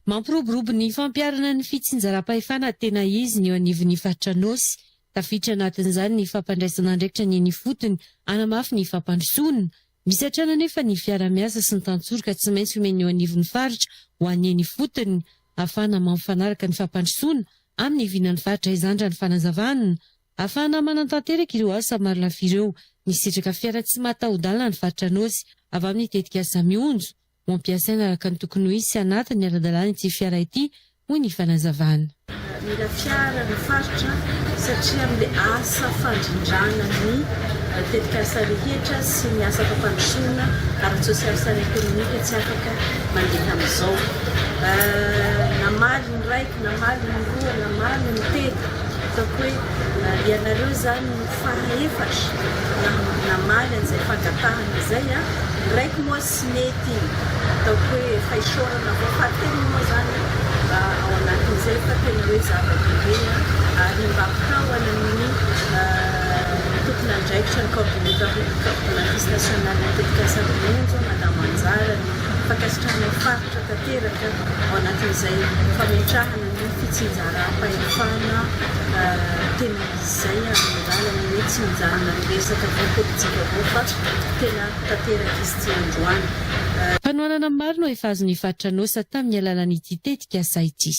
Mampiroborobo ny fampiarana ny fitsinjaram-pahefana tena izy ny eo anivon'ny fatranosy. Tafiditra anatin'izany ny fampandraisana andraikitra ny eny fotony, anamafy ny fampandrosoana. Misy hatrana nefa ny fiara-miasa sy ny tantsorika tsy maintsy omeny eo anivon'ny faritra ho an'ny eny fotony, ahafahana mampifanaraka ny fampandrosoana amin'ny ivinan'ny faritra izandra ny fanazavana. Ahafahana manantanteraka ireo asa maro lafa ireo, ny sitraka fiara tsy mataho-dalana ny fatranosy, avy amin'ny tetika asa mionjo. Mampiasaina araka ny tokony ho izy sy anatin'ny ara-dalàna ity fiara ity, hoy ny fanazavana. Mila fiara ny faritra satria amin'ilay asa fandrindrana ny tetika asa rehetra sy ny asa fampandrosoana ara-tsosialy sy ara-ekonomika tsy afaka mandeha amin'izao. Namaly ny raiky, namaly ny roa, namaly ny telo. Ataoko hoe ianareo zany ny fahaefatra namaly an'izay fangatahana izay raiky moa sy mety iny. Ataoko hoe efa isorana avao fahatelo moa zany ao anatin'izay fa tena hoe zava-dehibe ary mba ampitahana amin'ny tokony andraikitra ny coordinatrice nationale ny tetika asa mionjo Madame Anjara ny fankasitrahana faritra tanteraka ao anatin'izay fametrahana ny fitsinjaram-pahefana tena izay amin'ny lalana hoe tsy mijanona ny resaka politika avao fa tena tanteraka izy tsy androany. Fanohanana maro no efa azon'ny fatranosy tamin'ny alalan'ity tetika asa ity.